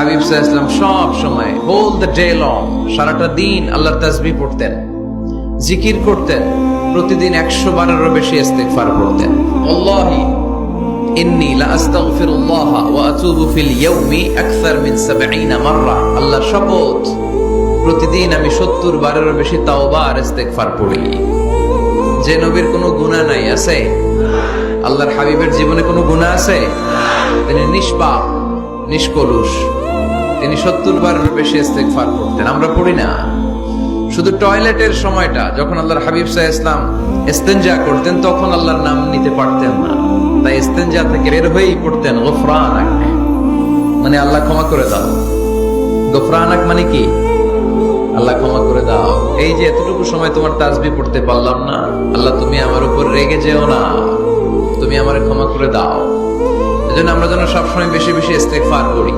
হাবিব সাল্লাল্লাহু আলাইহি ওয়াসাল্লাম সব সময় হোল দ্য ডে লং, সারাটা দিন আল্লাহর তাসবিহ পড়তেন, জিকির করতেন, প্রতিদিন 100 বারেরও বেশি ইস্তিগফার করতেন। আল্লাহি ইন্নী লা আস্তাগফিরুল্লাহ ওয়া আতুবু ফিল ইয়াউমি আকসার মিন 70 মাররা। আল্লাহর শপথ, প্রতিদিন আমি 70 বারেরও বেশি তাওবা আর ইস্তিগফার পড়ি। যে নবীর কোনো গুনাহ নাই আছে? আল্লাহর হাবিবের জীবনে কোনো গুনাহ আছে? তিনি নিষ্পাপ, নিষ্কলুষ, তিনি 70 বারের বেশি ইস্তিগফার করতেন। আমরা পড়ি না। শুধু টয়লেটের সময়টা যখন আল্লাহর হাবিব সাল্লাল্লাহু আলাইহি ওয়াসাল্লাম ইস্তেনজা করতেন তখন আল্লাহর নাম নিতে পারতেন না, তাই ইস্তেনজা থেকে বের হয়েই পড়তেন গফরানাক, মানে আল্লাহ ক্ষমা করে দাও। গফরানাক মানে কি? আল্লাহ ক্ষমা করে দাও। এই যে এতটুকু সময় তোমার তাসবিহ পড়তে পারলাম না, আল্লাহ তুমি আমার উপর রেগে যেও না, তুমি আমারে ক্ষমা করে দাও। এজন্য আমরা যেন সবসময় বেশি বেশি ইস্তেগফার করি।